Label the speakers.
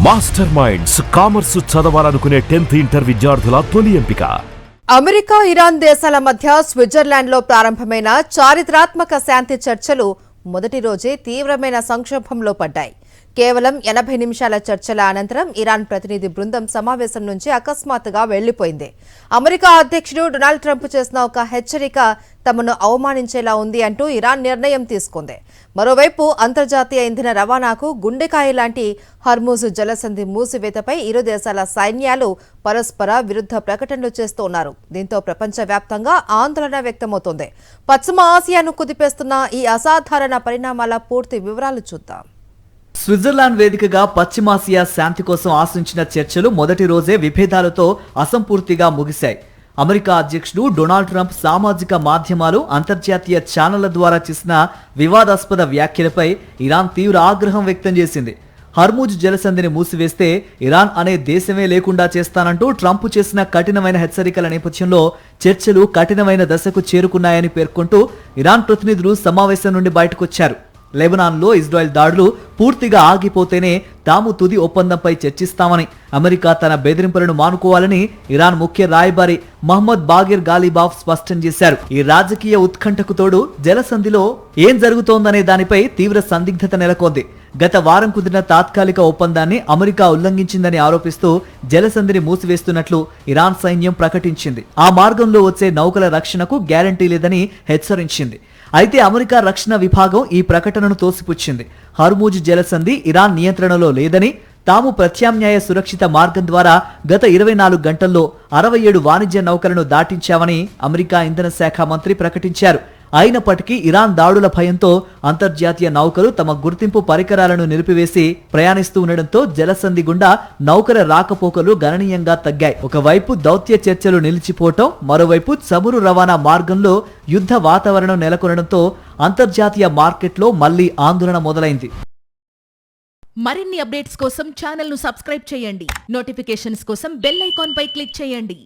Speaker 1: Master minds commerce చదవాలనుకునే 10th inter విద్యార్థుల తొలి ఎంపిక.
Speaker 2: అమెరికా, ఇరాన్ దేశాల మధ్య స్విట్జర్లాండ్లో ప్రారంభమైన చారిత్రాత్మక శాంతి చర్చలు మొదటి రోజే తీవ్రమైన సంక్షోభంలో పడ్డాయి. కేవలం 80 నిమిషాల చర్చల అనంతరం ఇరాన్ ప్రతినిధి బృందం సమావేశం నుంచి అకస్మాత్తుగా వెళ్లిపోయింది. అమెరికా అధ్యక్షుడు డొనాల్డ్ ట్రంప్ చేసిన ఒక హెచ్చరిక తమను అవమానించేలా ఉంది అంటూ ఇరాన్ నిర్ణయం తీసుకుంది. మరోవైపు అంతర్జాతీయ ఇంధన రవాణాకు గుండెకాయ లాంటి హర్మూజ్ జలసంధి మూసివేతపై ఇరు దేశాల సైన్యాలు పరస్పర విరుద్ధ ప్రకటనలు చేస్తున్నారు. దీంతో ప్రపంచవ్యాప్తంగా ఆందోళన వ్యక్తమవుతోంది. పశ్చిమ ఆసియాను కుదిపేస్తున్న ఈ అసాధారణ పరిణామాల పూర్తి వివరాలు చూద్దాం.
Speaker 3: స్విట్జర్లాండ్ వేదికగా పశ్చిమాసియా శాంతి కోసం ఆశించిన చర్చలు మొదటి రోజే విభేదాలతో అసంపూర్తిగా ముగిశాయి. అమెరికా అధ్యక్షుడు డొనాల్డ్ ట్రంప్ సామాజిక మాధ్యమాలు, అంతర్జాతీయ ఛానళ్ల ద్వారా చేసిన వివాదాస్పద వ్యాఖ్యలపై ఇరాన్ తీవ్ర ఆగ్రహం వ్యక్తం చేసింది. హర్మూజ్ జలసంధిని మూసివేస్తే ఇరాన్ అనే దేశమే లేకుండా చేస్తానంటూ ట్రంప్ చేసిన కఠినమైన హెచ్చరికల నేపథ్యంలో చర్చలు కఠినమైన దశకు చేరుకున్నాయని పేర్కొంటూ ఇరాన్ ప్రతినిధులు సమావేశం నుండి బయటకొచ్చారు. లెబనాన్లో ఇజ్రాయెల్ దాడులు పూర్తిగా ఆగిపోతేనే తాము తుది ఒప్పందంపై చర్చిస్తామని, అమెరికా తన బెదిరింపులను మానుకోవాలని ఇరాన్ ముఖ్య రాయబారి మహమ్మద్ బాగిర్ గాలిబాఫ్ స్పష్టం చేశారు. ఈ రాజకీయ ఉత్కంఠకు తోడు జలసంధిలో ఏం జరుగుతోందనే దానిపై తీవ్ర సందిగ్ధత నెలకొంది. గత వారం కుదిరిన తాత్కాలిక ఒప్పందాన్ని అమెరికా ఉల్లంఘించిందని ఆరోపిస్తూ జలసంధిని మూసివేస్తున్నట్లు ఇరాన్ సైన్యం ప్రకటించింది. ఆ మార్గంలో వచ్చే నౌకల రక్షణకు గ్యారంటీ లేదని హెచ్చరించింది. అయితే అమెరికా రక్షణ విభాగం ఈ ప్రకటనను తోసిపుచ్చింది. హర్మూజ్ జలసంధి ఇరాన్ నియంత్రణలో లేదని, తాము ప్రత్యామ్నాయ సురక్షిత మార్గం ద్వారా గత 24 గంటల్లో 67 వాణిజ్య నౌకలను దాటించామని అమెరికా ఇంధన శాఖ మంత్రి ప్రకటించారు. అయినప్పటికీ ఇరాన్ దాడుల భయంతో అంతర్జాతీయ నౌకలు తమ గుర్తింపు పరికరాలను నిలిపివేసి ప్రయాణిస్తూ ఉండడంతో జలసంధి గుండా నౌకల రాకపోకలు గణనీయంగా తగ్గాయి. ఒకవైపు దౌత్య చర్చలు నిలిచిపోవటం, మరోవైపు చమురు రవాణా మార్గంలో యుద్ధ వాతావరణం నెలకొనడంతో అంతర్జాతీయ మార్కెట్లో మళ్లీ ఆందోళన మొదలైంది.
Speaker 4: మరిన్ని అప్డేట్స్ కోసం ఛానల్ ను సబ్స్క్రైబ్ చేయండి. నోటిఫికేషన్స్ కోసం బెల్ ఐకాన్ పై క్లిక్ చేయండి.